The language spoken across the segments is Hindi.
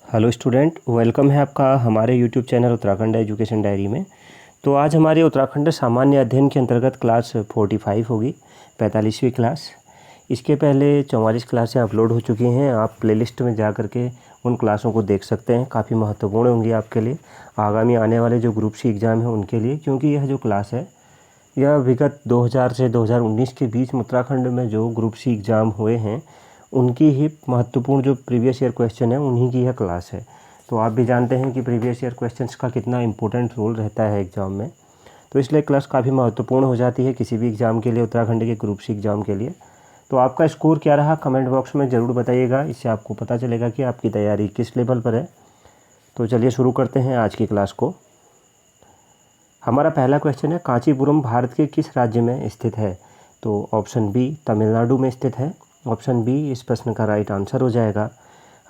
हेलो स्टूडेंट, वेलकम है आपका हमारे YouTube channel Uttarakhand education diary में। तो आज हमारे उत्तराखंड सामान्य अध्ययन के अंतर्गत क्लास 45 होगी, 45वीं क्लास। इसके पहले 44 क्लासें अपलोड हो चुकी हैं। आप प्लेलिस्ट में जा करके उन क्लासों को देख सकते हैं। काफ़ी महत्वपूर्ण होंगी आपके लिए, आगामी आने वाले जो ग्रुप सी एग्ज़ाम है उनके लिए, क्योंकि यह जो क्लास है यह विगत 2000 से 2019 के बीच में उत्तराखंड में जो ग्रुप सी एग्ज़ाम हुए हैं उनकी ही महत्वपूर्ण जो प्रीवियस ईयर क्वेश्चन है उन्हीं की यह क्लास है। तो आप भी जानते हैं कि प्रीवियस ईयर क्वेश्चंस का कितना इंपॉर्टेंट रोल रहता है एग्ज़ाम में, तो इसलिए क्लास काफ़ी महत्वपूर्ण हो जाती है किसी भी एग्ज़ाम के लिए, उत्तराखंड के ग्रुप सी एग्ज़ाम के लिए। तो आपका स्कोर क्या रहा कमेंट बॉक्स में ज़रूर बताइएगा, इससे आपको पता चलेगा कि आपकी तैयारी किस लेवल पर है। तो चलिए शुरू करते हैं आज की क्लास को। हमारा पहला क्वेश्चन है, कांचीपुरम भारत के किस राज्य में स्थित है? तो ऑप्शन बी तमिलनाडु में स्थित है। ऑप्शन बी इस प्रश्न का राइट आंसर हो जाएगा।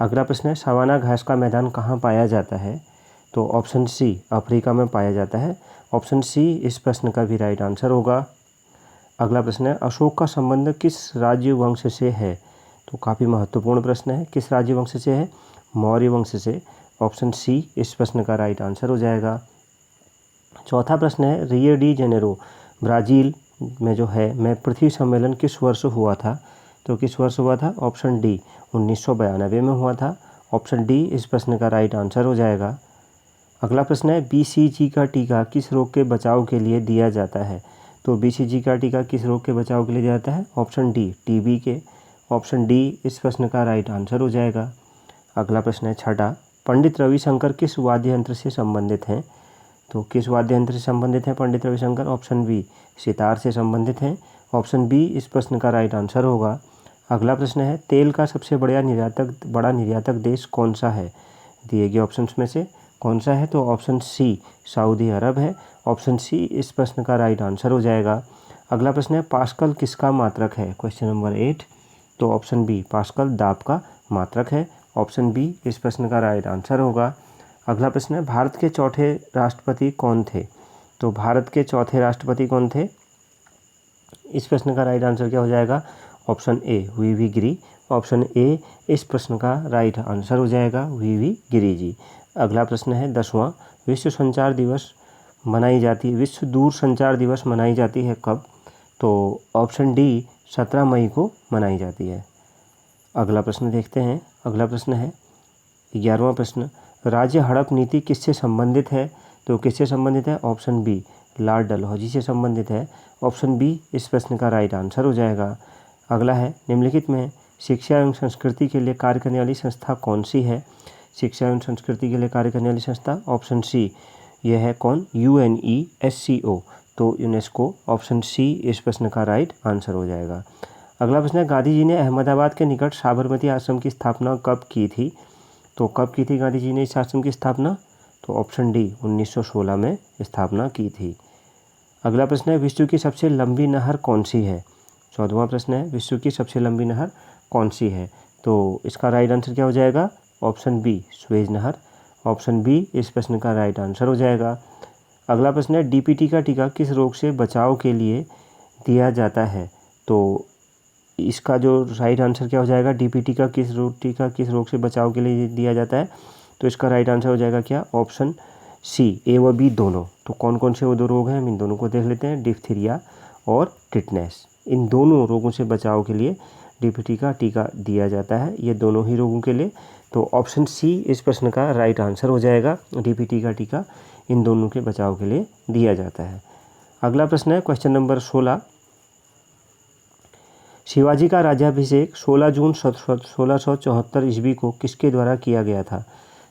अगला प्रश्न है, सवाना घास का मैदान कहाँ पाया जाता है? तो ऑप्शन सी अफ्रीका में पाया जाता है। ऑप्शन सी इस प्रश्न का भी राइट आंसर होगा। अगला प्रश्न है, अशोक का संबंध किस राज्य वंश से है? तो काफ़ी महत्वपूर्ण प्रश्न है, किस राज्य वंश से है? मौर्य वंश से। ऑप्शन सी इस प्रश्न का राइट आंसर हो जाएगा। चौथा प्रश्न है, रियो डी जेनेरो ब्राज़ील में जो है मैं पृथ्वी सम्मेलन किस वर्ष हुआ था? तो किस वर्ष हुआ था? ऑप्शन डी 1992 में हुआ था। ऑप्शन डी इस प्रश्न का राइट आंसर हो जाएगा। अगला प्रश्न है, बीसीजी का टीका किस रोग के बचाव के लिए दिया जाता है? तो बीसीजी का टीका किस रोग के बचाव के लिए दिया जाता है? ऑप्शन डी टीबी के। ऑप्शन डी इस प्रश्न का राइट आंसर हो जाएगा। अगला प्रश्न है छठा, पंडित रविशंकर किस वाद्य यंत्र से संबंधित हैं? तो किस वाद्य यंत्र से संबंधित हैं पंडित रविशंकर? ऑप्शन बी सितार से संबंधित हैं। ऑप्शन बी इस प्रश्न का राइट आंसर होगा। अगला प्रश्न है, तेल का सबसे बड़ा निर्यातक देश कौन सा है? दिए गए ऑप्शंस में से कौन सा है? तो ऑप्शन सी सऊदी अरब है। ऑप्शन सी इस प्रश्न का राइट आंसर हो जाएगा। अगला प्रश्न है, पास्कल किसका मात्रक है? Question number 8। तो ऑप्शन बी पास्कल दाब का मात्रक है। ऑप्शन बी इस प्रश्न का राइट आंसर होगा। अगला प्रश्न है, भारत के चौथे राष्ट्रपति कौन थे? तो भारत के चौथे राष्ट्रपति कौन थे? इस प्रश्न का राइट आंसर क्या हो जाएगा? Option A VV Giri. Option A इस प्रश्न का राइट आंसर हो जाएगा, वीवी गिरी जी। अगला प्रश्न है 10वां, विश्व दूर संचार दिवस मनाई जाती है कब? तो ऑप्शन डी 17 मई को मनाई जाती है। अगला प्रश्न देखते हैं। अगला प्रश्न है 11वां प्रश्न, राज्य हड़प नीति किससे संबंधित है? तो किससे संबंधित है? ऑप्शन बी लॉर्ड डलहौजी से संबंधित है। ऑप्शन बी इस प्रश्न का राइट आंसर हो जाएगा। अगला है, निम्नलिखित में शिक्षा एवं संस्कृति के लिए कार्य करने वाली संस्था कौन सी है? शिक्षा एवं संस्कृति के लिए कार्य करने वाली संस्था, ऑप्शन सी यह है कौन? UNESCO। तो यूनेस्को। ऑप्शन सी इस प्रश्न का राइट आंसर हो जाएगा। अगला प्रश्न है, गांधी जी ने अहमदाबाद के निकट साबरमती आश्रम की स्थापना कब की थी? तो कब की थी गांधी जी ने इस आश्रम की स्थापना? तो ऑप्शन डी 1916 में स्थापना की थी। अगला प्रश्न है, विश्व की सबसे लंबी नहर कौन सी है? 14वां प्रश्न है, विश्व की सबसे लंबी नहर कौन सी है? तो इसका राइट आंसर क्या हो जाएगा? ऑप्शन बी सुएज नहर। ऑप्शन बी इस प्रश्न का राइट आंसर हो जाएगा। अगला प्रश्न है, डीपीटी का टीका किस रोग से बचाव के लिए दिया जाता है? तो इसका जो राइट आंसर क्या हो जाएगा? डीपीटी का टीका किस रोग से बचाव के लिए दिया जाता है? तो इसका राइट आंसर हो जाएगा क्या? ऑप्शन सी ए व बी दोनों। तो कौन कौन से वो दो रोग हैं, हम इन दोनों को देख लेते हैं, डिप्थीरिया और टिटनेस। इन दोनों रोगों से बचाव के लिए डीपीटी का टीका दिया जाता है, ये दोनों ही रोगों के लिए। तो ऑप्शन सी इस प्रश्न का राइट आंसर हो जाएगा। डीपीटी का टीका इन दोनों के बचाव के लिए दिया जाता है। अगला प्रश्न है क्वेश्चन नंबर 16, शिवाजी का राज्याभिषेक 16 जून 1674 ईस्वी को किसके द्वारा किया गया था?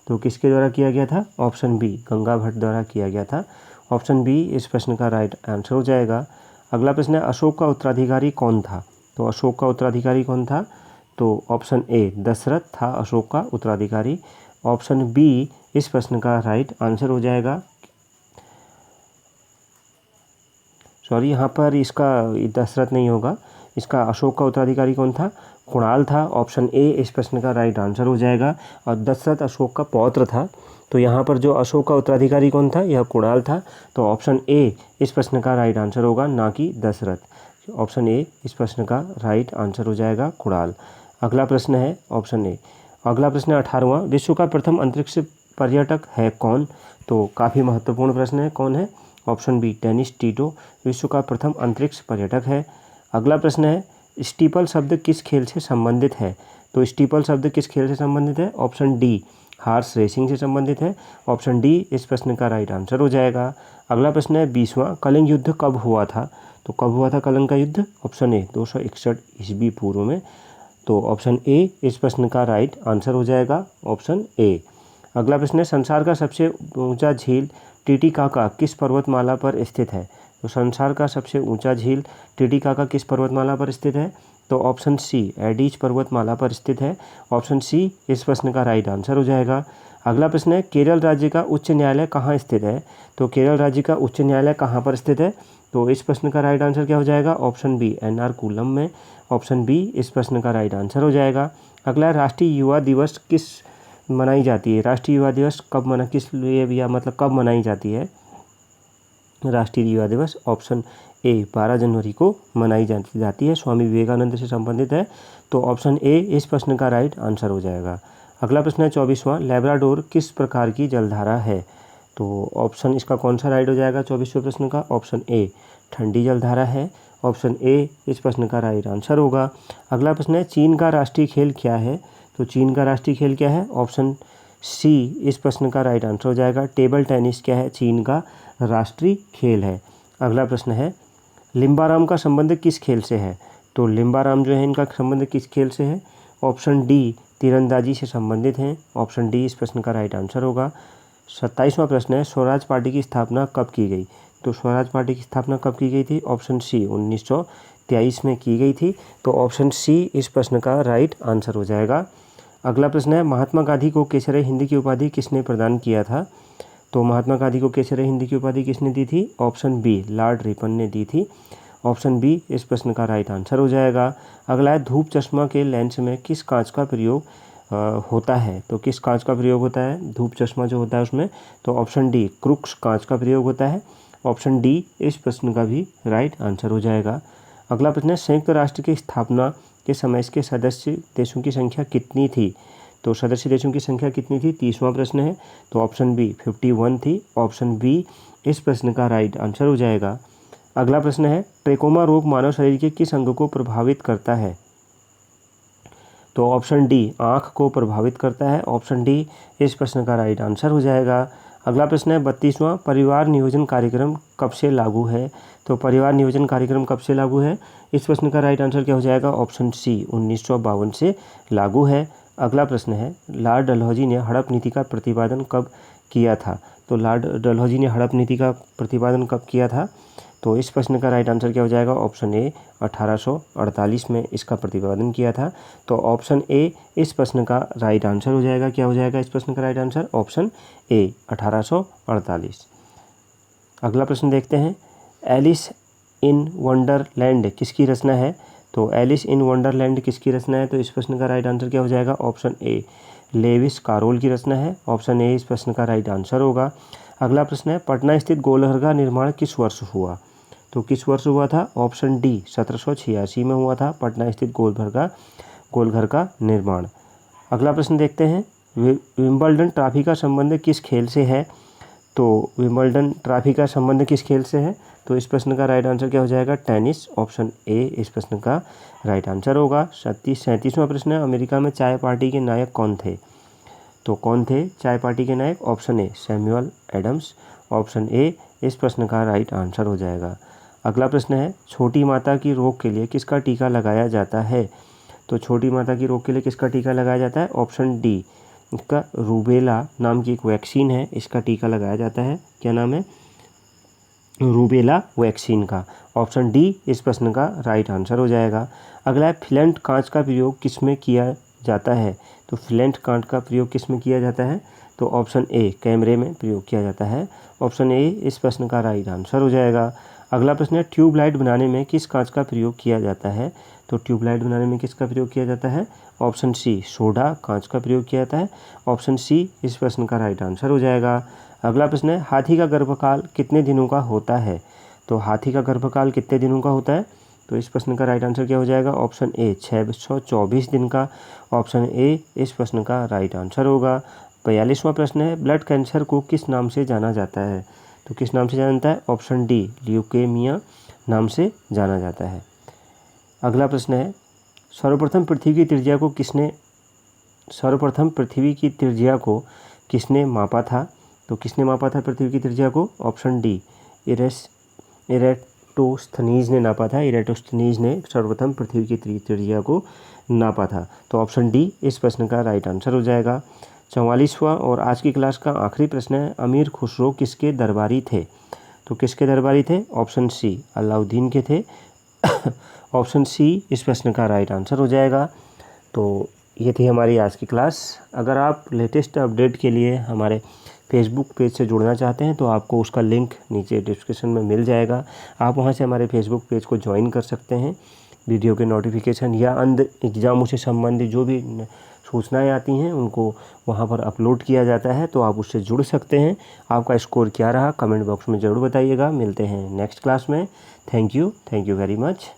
तो किसके द्वारा किया गया था? ऑप्शन बी गंगा भट्ट द्वारा किया गया था। ऑप्शन बी इस प्रश्न का राइट आंसर हो जाएगा। अगला प्रश्न है, अशोक का उत्तराधिकारी कौन था? तो अशोक का उत्तराधिकारी कौन था? तो ऑप्शन ए दशरथ था अशोक का उत्तराधिकारी। ऑप्शन बी इस प्रश्न का राइट आंसर हो जाएगा। सॉरी, यहाँ पर इसका दशरथ नहीं होगा, इसका अशोक का उत्तराधिकारी कौन था? कुणाल था। ऑप्शन ए इस प्रश्न का राइट आंसर हो जाएगा। और दशरथ अशोक का पौत्र था, तो यहाँ पर जो अशोक का उत्तराधिकारी कौन था? यह कुणाल था। तो ऑप्शन ए इस प्रश्न का राइट आंसर होगा, ना कि दशरथ। ऑप्शन ए इस प्रश्न का राइट आंसर हो जाएगा, कुणाल। अगला प्रश्न है ऑप्शन ए, अगला प्रश्न है 18वां, विश्व का प्रथम अंतरिक्ष पर्यटक है कौन? तो काफ़ी महत्वपूर्ण प्रश्न है, कौन है? ऑप्शन बी डेनिस टीटो विश्व का प्रथम अंतरिक्ष पर्यटक है। अगला प्रश्न है स्टीपल शब्द किस खेल से संबंधित है? तो स्टीपल शब्द किस खेल से संबंधित है? ऑप्शन डी हार्स रेसिंग से संबंधित है। ऑप्शन डी इस प्रश्न का राइट आंसर हो जाएगा। अगला प्रश्न है 20वां, कलिंग युद्ध कब हुआ था? तो कब हुआ था कलिंग का युद्ध? ऑप्शन ए 261 ईस्वी पूर्व में। तो ऑप्शन ए इस प्रश्न का राइट आंसर हो जाएगा, ऑप्शन ए। अगला प्रश्न है संसार का सबसे ऊंचा झील टिटिकाका किस पर्वतमाला पर स्थित है? तो संसार का सबसे ऊंचा झील टिटिकाका किस पर्वतमाला पर स्थित है? तो ऑप्शन सी एडीज पर्वतमाला पर स्थित है। ऑप्शन सी इस प्रश्न का राइट आंसर हो जाएगा। अगला प्रश्न है केरल राज्य का उच्च न्यायालय कहाँ स्थित है? तो केरल राज्य का उच्च न्यायालय कहाँ पर स्थित है? तो इस प्रश्न का राइट आंसर क्या हो जाएगा? ऑप्शन बी एर्नाकुलम में। ऑप्शन बी इस प्रश्न का राइट आंसर हो जाएगा। अगला राष्ट्रीय युवा दिवस किस मनाई जाती है? राष्ट्रीय युवा दिवस किस लिए या मतलब कब मनाई जाती है राष्ट्रीय युवा दिवस? ऑप्शन ए 12 जनवरी को मनाई जाती है, स्वामी विवेकानंद से संबंधित है। तो ऑप्शन ए इस प्रश्न का राइट आंसर हो जाएगा। अगला प्रश्न है 24वां, लैब्राडोर किस प्रकार की जलधारा है? तो ऑप्शन इसका कौन सा राइट हो जाएगा 24वें प्रश्न का? ऑप्शन ए ठंडी जलधारा है। ऑप्शन ए इस प्रश्न का राइट आंसर होगा। अगला प्रश्न है चीन का राष्ट्रीय खेल क्या है? तो चीन का राष्ट्रीय खेल क्या है? ऑप्शन सी इस प्रश्न का राइट आंसर हो जाएगा, टेबल टेनिस क्या है? चीन का राष्ट्रीय खेल है। अगला प्रश्न है लिम्बाराम का संबंध किस खेल से है? तो लिम्बाराम जो है इनका संबंध किस खेल से है? ऑप्शन डी तीरंदाजी से संबंधित हैं। ऑप्शन डी इस प्रश्न का राइट आंसर होगा। 27वां प्रश्न है स्वराज पार्टी की स्थापना कब की गई? तो स्वराज पार्टी की स्थापना कब की गई थी? ऑप्शन सी 1923 में की गई थी। तो ऑप्शन सी इस प्रश्न का राइट आंसर हो जाएगा। अगला प्रश्न है महात्मा गांधी को केसरे हिंद की उपाधि किसने प्रदान किया था? तो महात्मा गांधी को केसरे हिंद की उपाधि किसने दी थी? ऑप्शन बी लॉर्ड रिपन ने दी थी। ऑप्शन बी इस प्रश्न का राइट आंसर हो जाएगा। अगला है धूप चश्मा के लेंस में किस कांच का प्रयोग होता है? तो किस कांच का प्रयोग होता है धूप चश्मा जो होता है उसमें? तो ऑप्शन डी क्रूक्स कांच का प्रयोग होता है। ऑप्शन डी इस प्रश्न का भी राइट आंसर हो जाएगा। अगला प्रश्न है संयुक्त राष्ट्र की स्थापना के समय इसके सदस्य देशों की संख्या कितनी थी? तो सदस्य देशों की संख्या कितनी थी? 30वां प्रश्न है। तो ऑप्शन बी 51 थी। ऑप्शन बी इस प्रश्न का राइट आंसर हो जाएगा। अगला प्रश्न है ट्रेकोमा रोग मानव शरीर के किस अंग को प्रभावित करता है? तो ऑप्शन डी आँख को प्रभावित करता है। ऑप्शन डी इस प्रश्न का राइट आंसर हो जाएगा। अगला प्रश्न है 32वां, परिवार नियोजन कार्यक्रम कब से लागू है? तो परिवार नियोजन कार्यक्रम कब से लागू है? इस प्रश्न का राइट आंसर क्या हो जाएगा? ऑप्शन सी 1952 से लागू है। अगला प्रश्न है लॉर्ड डलहौजी ने हड़प नीति का प्रतिपादन कब किया था? तो लॉर्ड डलहौजी ने हड़प नीति का प्रतिपादन कब किया था? तो इस प्रश्न का राइट आंसर क्या हो जाएगा? ऑप्शन ए 1848 में इसका प्रतिपादन किया था। तो ऑप्शन ए इस प्रश्न का राइट आंसर हो जाएगा। क्या हो जाएगा इस प्रश्न का राइट आंसर? Option A 1848। अगला प्रश्न देखते हैं एलिस इन वंडरलैंड किसकी रचना है? तो एलिस इन वंडरलैंड किसकी रचना है? तो इस प्रश्न का राइट आंसर क्या हो जाएगा? ऑप्शन ए लेविस कैरोल की रचना है। ऑप्शन ए इस प्रश्न का राइट आंसर होगा। अगला प्रश्न है पटना स्थित गोलघर का निर्माण किस वर्ष हुआ? तो किस वर्ष हुआ था? ऑप्शन डी 1786 में हुआ था पटना स्थित गोलघर का निर्माण। अगला प्रश्न देखते हैं विंबलडन ट्रॉफी का संबंध किस खेल से है? तो विंबलडन ट्रॉफी का संबंध किस खेल से है? तो इस प्रश्न का राइट आंसर क्या हो जाएगा? टेनिस। ऑप्शन ए इस प्रश्न का राइट आंसर होगा। 37वां प्रश्न है अमेरिका में चाय पार्टी के नायक कौन थे? तो कौन थे चाय पार्टी के नायक? Option A Samuel Adams. Option A इस प्रश्न का राइट आंसर हो जाएगा। अगला प्रश्न है छोटी माता की रोग के लिए किसका टीका लगाया जाता है? तो छोटी माता की रोग के लिए किसका टीका लगाया जाता है? ऑप्शन डी इसका रूबेला नाम की एक वैक्सीन है, इसका टीका लगाया जाता है। क्या नाम है? रूबेला वैक्सीन का। ऑप्शन डी इस प्रश्न का राइट आंसर हो जाएगा। अगला है फ्लेंट कांच का प्रयोग किस में किया जाता है? तो फ्लेंट कांच का प्रयोग किस में किया जाता है? तो ऑप्शन ए कैमरे में प्रयोग किया जाता है। ऑप्शन ए इस प्रश्न का राइट आंसर हो जाएगा। अगला प्रश्न है ट्यूबलाइट बनाने में किस कांच का प्रयोग किया जाता है? तो ट्यूबलाइट बनाने में किसका प्रयोग किया जाता है? ऑप्शन सी सोडा कांच का प्रयोग किया जाता है। ऑप्शन सी इस प्रश्न का राइट आंसर हो जाएगा। अगला प्रश्न है हाथी का गर्भकाल कितने दिनों का होता है? तो हाथी का गर्भकाल कितने दिनों का होता है? तो इस प्रश्न का राइट आंसर क्या हो जाएगा? ऑप्शन ए 624 दिन का। ऑप्शन ए इस प्रश्न का राइट आंसर होगा। 42वां प्रश्न है, ब्लड कैंसर को किस नाम से जाना जाता है? तो किस नाम से जाना जाता है? ऑप्शन डी ल्यूकेमिया नाम से जाना जाता है। अगला प्रश्न है, सर्वप्रथम पृथ्वी की त्रिज्या को किसने मापा था? तो किसने मापा था पृथ्वी की त्रिज्या को? ऑप्शन डी इरेटोस्थनीज ने नापा था। इरेटोस्थनीज ने सर्वप्रथम पृथ्वी की त्रिज्या को नापा था। तो ऑप्शन डी इस प्रश्न का राइट आंसर हो जाएगा। 44वां और आज की क्लास का आखिरी प्रश्न है, अमीर खुसरो किसके दरबारी थे? तो किसके दरबारी थे? ऑप्शन सी अलाउद्दीन के थे। ऑप्शन सी इस प्रश्न का राइट आंसर हो जाएगा। तो ये थी हमारी आज की क्लास। अगर आप लेटेस्ट अपडेट के लिए हमारे फेसबुक पेज से जुड़ना चाहते हैं तो आपको उसका लिंक नीचे डिस्क्रिप्शन में मिल जाएगा। आप वहां से हमारे फेसबुक पेज को ज्वाइन कर सकते हैं। वीडियो के नोटिफिकेशन या अन्य एग्ज़ामों से संबंधित जो भी सूचनाएं आती हैं उनको वहां पर अपलोड किया जाता है, तो आप उससे जुड़ सकते हैं। आपका स्कोर क्या रहा कमेंट बॉक्स में ज़रूर बताइएगा। मिलते हैं नेक्स्ट क्लास में। Thank you very much.